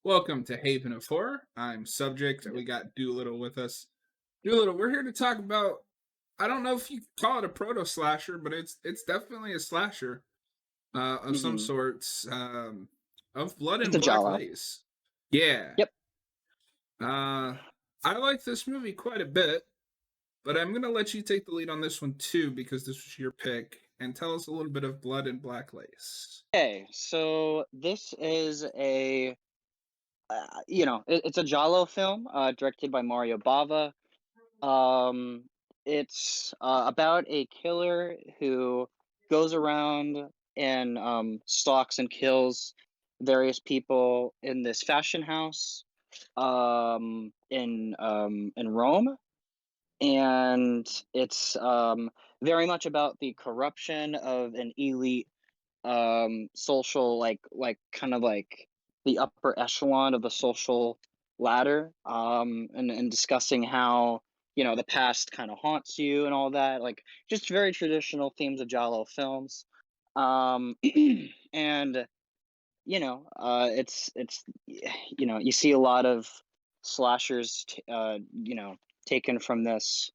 Welcome to Haven of Horror. I'm Subject. We got Doolittle with us. Doolittle, we're here to talk about. I don't know if you call it a proto slasher, but it's definitely a slasher of some Mhm. sorts. Of blood It's and a black Jala. lace. Yeah. Yep. Uh, I like this movie quite a bit, but I'm gonna let you take the lead on this one too because this was your pick, and tell us a little bit of blood and black lace. Okay, so this is it's a Giallo film, directed by Mario Bava. Um, it's about a killer who goes around and stalks and kills various people in this fashion house in Rome, and it's very much about the corruption of an elite social like kind of like the upper echelon of the social ladder, and discussing how the past kind of haunts you and all that, like just very traditional themes of Giallo films. um and it's you see a lot of slashers taken from this,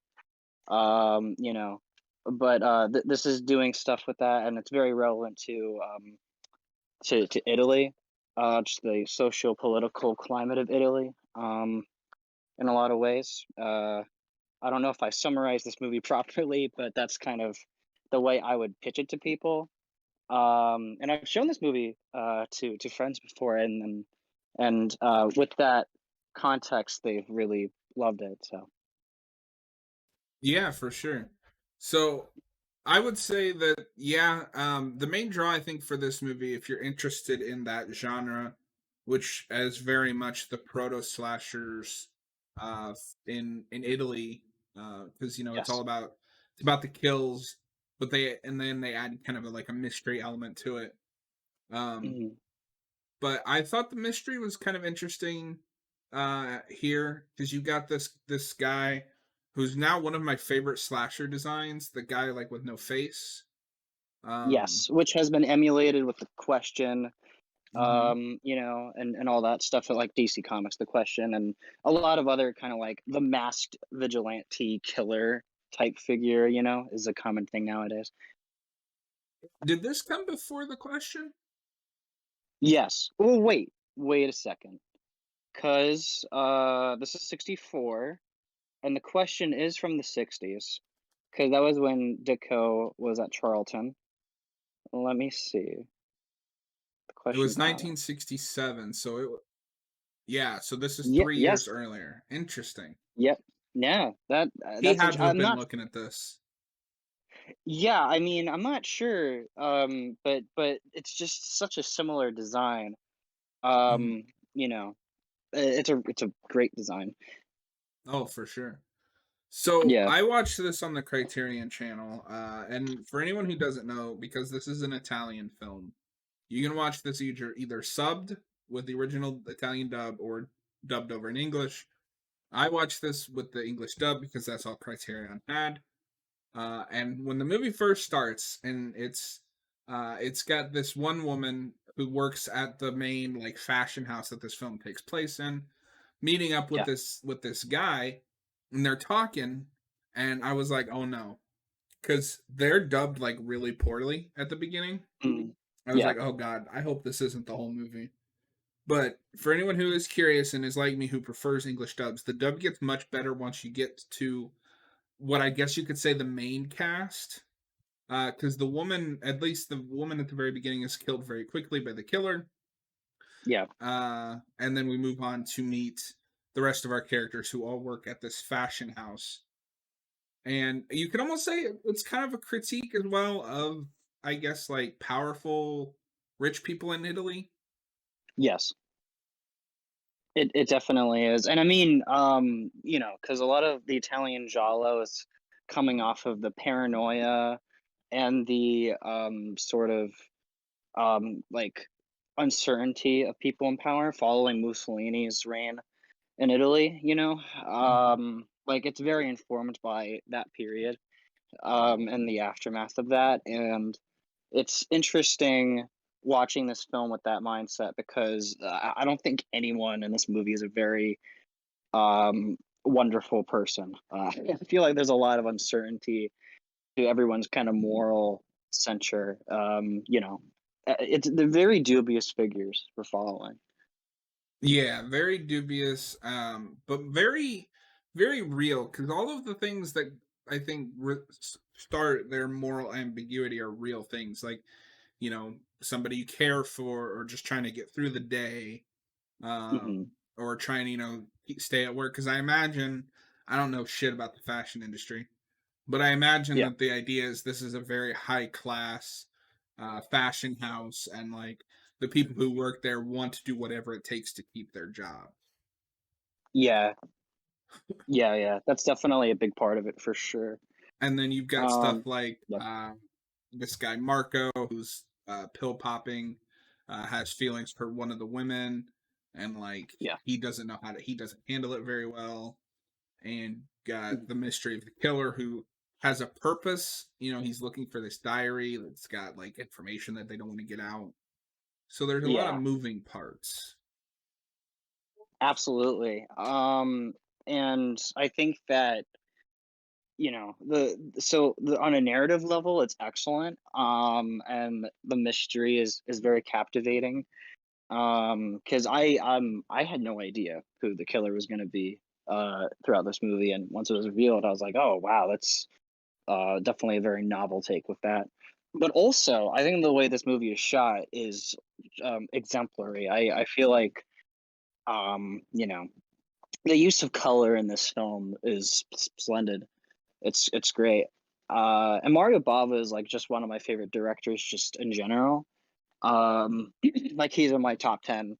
you know but this is doing stuff with that, and it's very relevant to Italy, just the socio-political climate of Italy, in a lot of ways. I don't know if I summarized this movie properly, but that's kind of the way I would pitch it to people. And I've shown this movie to friends before, and with that context, they've really loved it. So Yeah, for sure. So I would say that yeah, the main draw I think for this movie, if you're interested in that genre, which is very much the proto slashers in Italy, because it's all yes. about the kills, but then they add kind of like a mystery element to it. Um, Mhm. but I thought the mystery was kind of interesting here because you got this guy who's now one of my favorite slasher designs, the guy like with no face. Um Yes, which has been emulated with the Question, mhm. and all that stuff at like DC Comics, The Question, and a lot of other kind of like the masked vigilante killer type figure, is a common thing nowadays. Did this come before the question? Yes. Oh, wait a second, because this is 64, and The Question is from the 60s, because that was when Ditko was at Charlton. Let me see. The It Question was comic. 1967, so yeah, so this is Yeah. 3 years Yes. earlier. Interesting. Yep. Yeah. He That's. had to have I'm been not. looking at this. Yeah, I mean, I'm not sure, but it's just such a similar design. Mhm. Um, it's a great design. Oh, for sure. So Yeah, I watched this on the Criterion channel, and for anyone who doesn't know, because this is an Italian film, you can watch this either subbed with the original Italian dub or dubbed over in English. I watched this with the English dub because that's all Criterion had. And when the movie first starts, and it's got this one woman who works at the main like fashion house that this film takes place in, meeting up with yeah. this guy, and they're talking, and I was like, oh no, because they're dubbed like really poorly at the beginning. Mm, I was yeah, like, oh god, I hope this isn't the whole movie. But for anyone who is curious and is like me who prefers English dubs, the dub gets much better once you get to what I guess you could say the main cast. Because the woman, at least the woman at the very beginning, is killed very quickly by the killer. yeah. And then we move on to meet the rest of our characters who all work at this fashion house. And you could almost say it's kind of a critique as well of, I guess, like powerful rich people in Italy. Yes, it definitely is, and I mean, because a lot of the Italian giallo is coming off of the paranoia and the sort of like uncertainty of people in power following Mussolini's reign in Italy, Mhm. like it's very informed by that period, and the aftermath of that. And it's interesting, watching this film with that mindset because I don't think anyone in this movie is a very wonderful person. I feel like there's a lot of uncertainty to everyone's kind of moral censure. They're very dubious figures we're following. Yeah, very dubious, but very, very real. Because all of the things that I think start their moral ambiguity are real things, like somebody you care for, or just trying to get through the day, Hmm. or trying to stay at work. Because I imagine I don't know shit about the fashion industry, but I imagine Yeah, that the idea is this is a very high class fashion house, and like the people who work there want to do whatever it takes to keep their job. yeah, yeah. That's definitely a big part of it for sure. And then you've got stuff Um, like yeah, this guy Marco, who's pill popping, has feelings for one of the women, and like yeah, he doesn't handle it very well. And got mhm, the mystery of the killer who has a purpose. He's looking for this diary that's got like information that they don't want to get out. So there's a lot of yeah, moving parts. absolutely. And I think that on a narrative level, it's excellent. And the mystery is very captivating. Because I had no idea who the killer was going to be throughout this movie, and once it was revealed, I was like, oh wow, that's definitely a very novel take with that. But also, I think the way this movie is shot is exemplary. I feel like the use of color in this film is splendid. It's great. And Mario Bava is like just one of my favorite directors, just in general. Like he's in my top 10.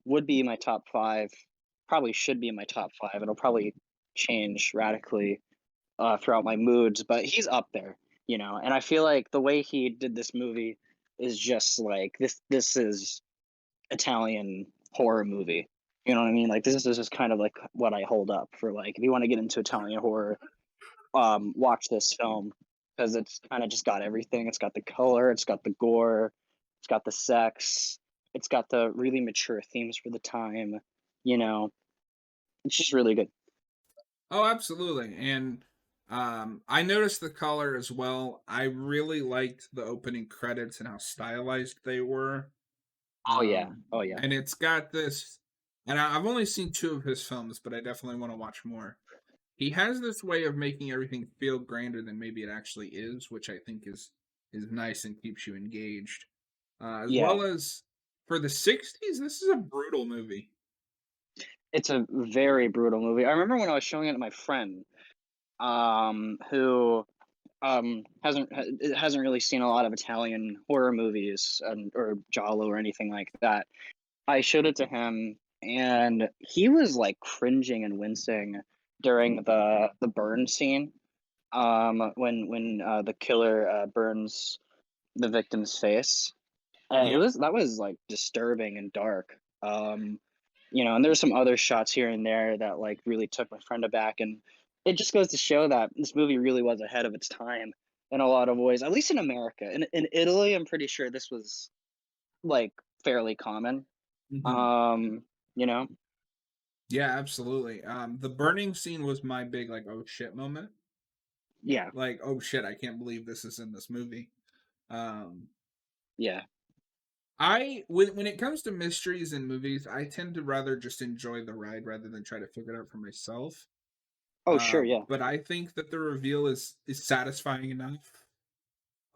Would be my top five. Probably should be in my top five. It'll probably change radically throughout my moods, but he's up there, And I feel like the way he did this movie is just like this. This is Italian horror movie. You know what I mean? Like this is just kind of like what I hold up for. Like if you want to get into Italian horror, watch this film because it's kind of just got everything. It's got the color, it's got the gore, it's got the sex, it's got the really mature themes for the time. You know, it's just really good. Oh, absolutely. And I noticed the color as well. I really liked the opening credits and how stylized they were. Oh yeah, oh yeah, And it's got this, and I've only seen two of his films, but I definitely want to watch more. He has this way of making everything feel grander than maybe it actually is, which I think is nice and keeps you engaged. As yeah. well as for the '60s, this is a brutal movie. It's a very brutal movie. I remember when I was showing it to my friend, who hasn't really seen a lot of Italian horror movies or giallo or anything like that. I showed it to him, and he was like cringing and wincing during the burn scene. When the killer burns the victim's face, Yeah. that was like disturbing and dark. And there's some other shots here and there that like really took my friend aback, and it just goes to show that this movie really was ahead of its time in a lot of ways, at least in America. In Italy, I'm pretty sure this was like fairly common. Hmm. Um, you know, Yeah, absolutely. The burning scene was my big like oh shit moment. yeah, Like oh shit, I can't believe this is in this movie. Um, yeah. when it comes to mysteries in movies, I tend to rather just enjoy the ride rather than try to figure it out for myself. Oh, sure, yeah, But I think that the reveal is satisfying enough.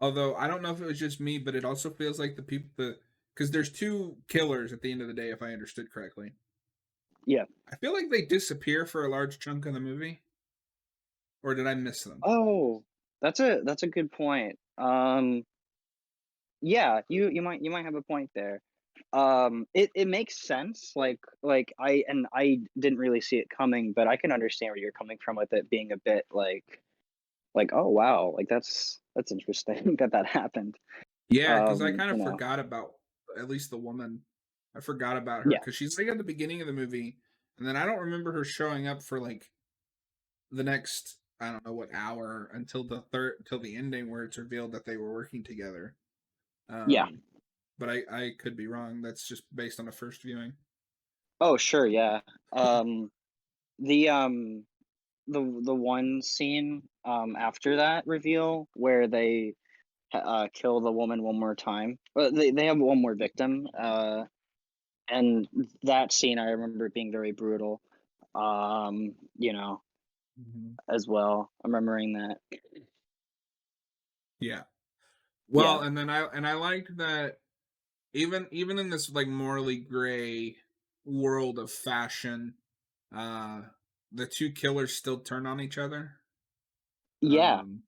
Although I don't know if it was just me, but it also feels like the people because there's two killers at the end of the day, if I understood correctly. yeah. I feel like they disappear for a large chunk of the movie, or did I miss them? Oh, that's a good point. Yeah, you might have a point there. It makes sense. I didn't really see it coming, but I can understand where you're coming from with it being a bit like oh wow, like that's interesting that happened. Yeah, because I Um, kind you of know, forgot about at least the woman. I forgot about her yeah, because she's like at the beginning of the movie, and then I don't remember her showing up for like the next I don't know what hour until the ending where it's revealed that they were working together. Yeah. Um, but I could be wrong. That's just based on a first viewing. Oh, sure, yeah. Um, the um the one scene after that reveal where they kill the woman one more time. They have one more victim. And that scene I remember being very brutal. You know, Mhm. as well. I'm remembering that. Yeah. Yeah. Well, and then I liked that even in this like morally gray world of fashion, uh, the two killers still turn on each other. Yeah, Um,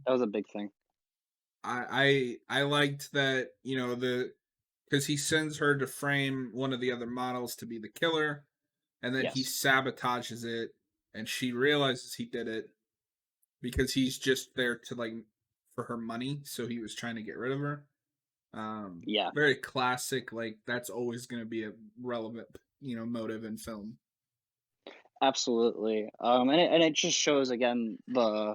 that was a big thing. I liked that, the because he sends her to frame one of the other models to be the killer, and then he Yes. sabotages it, and she realizes he did it because he's just there to like for her money, so he was trying to get rid of her. Yeah, Very classic, like that's always going to be a relevant, motive in film. absolutely. And it just shows again the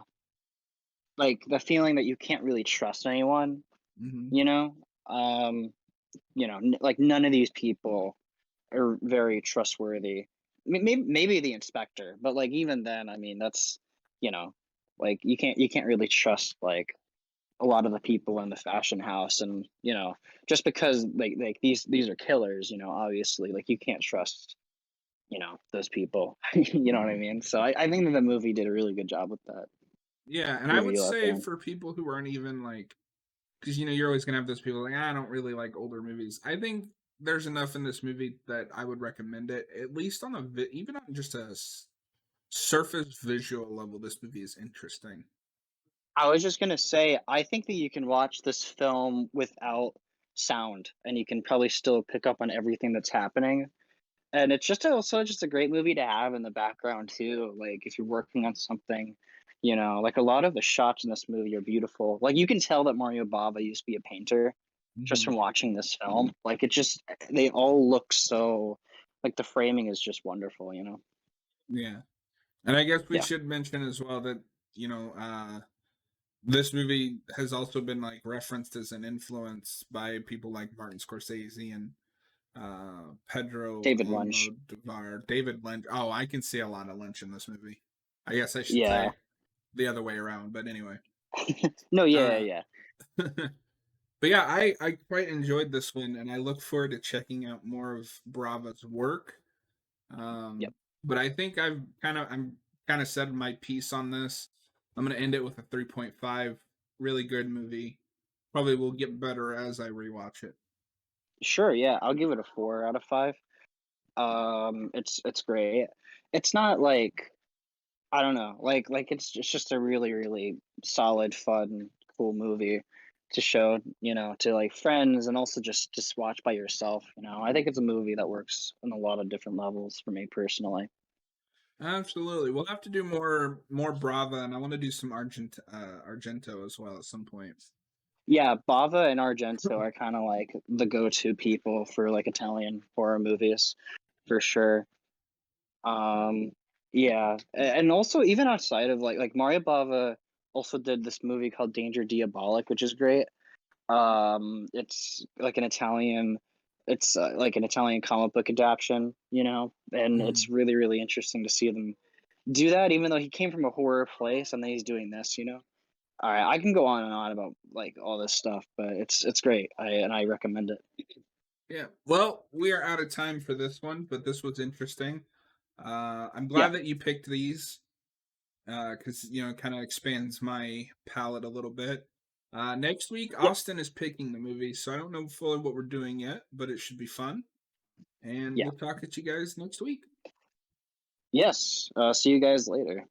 feeling that you can't really trust anyone, Hmm. you know? Um, like none of these people are very trustworthy. Maybe the inspector, but like even then, I mean, that's, you know, like you can't really trust like a lot of the people in the fashion house, and just because like these are killers, obviously like you can't trust those people. You know what I mean? So I think that the movie did a really good job with that Yeah, and I would reveal at the say end. for people who aren't even like, because you're always gonna have those people like, I don't really like older movies. I think there's enough in this movie that I would recommend it, at least on even on just a surface visual level. This movie is interesting. I was just gonna say, I think that you can watch this film without sound, and you can probably still pick up on everything that's happening. And it's also just a great movie to have in the background too. Like if you're working on something, like a lot of the shots in this movie are beautiful. Like you can tell that Mario Bava used to be a painter just Hmm. from watching this film. Like they all look so, like the framing is just wonderful. Yeah, and I guess we Yeah. should mention as well that you know this movie has also been like referenced as an influence by people like Martin Scorsese and Pedro David Lynch. Almodovar, David Lynch. Oh, I can see a lot of Lynch in this movie. I guess I should Yeah. say the other way around, but anyway. No, yeah, Uh, yeah. but yeah, I quite enjoyed this one, and I look forward to checking out more of Brava's work. Yep. Um, but I think I'm kind of said my piece on this. I'm gonna end it with a 3.5. Really good movie. Probably will get better as I rewatch it. Sure, yeah. I'll give it a 4 out of 5. It's great. It's not like, I don't know, like it's just a really, really solid, fun, cool movie to show, to like friends, and also just watch by yourself. I think it's a movie that works on a lot of different levels for me personally. Absolutely, we'll have to do more Brava, and I want to do some Argento as well at some point. Yeah, Bava and Argento are kind of like the go-to people for like Italian horror movies for sure. Um, yeah, and also even outside of like Mario Bava also did this movie called Danger Diabolic, which is great. It's like an Italian comic book adaptation, and it's Mhm. really, really interesting to see them do that, even though he came from a horror place and then he's doing this. All right, I can go on and on about like all this stuff, but it's great. I recommend it. Yeah. Well, we are out of time for this one, but this was interesting. I'm Yeah, glad that you picked these because it kind of expands my palette a little bit. Next week, yep, Austin is picking the movie, so I don't know fully what we're doing yet, but it should be fun. And yeah. we'll talk at you guys next week. Yes. See you guys later.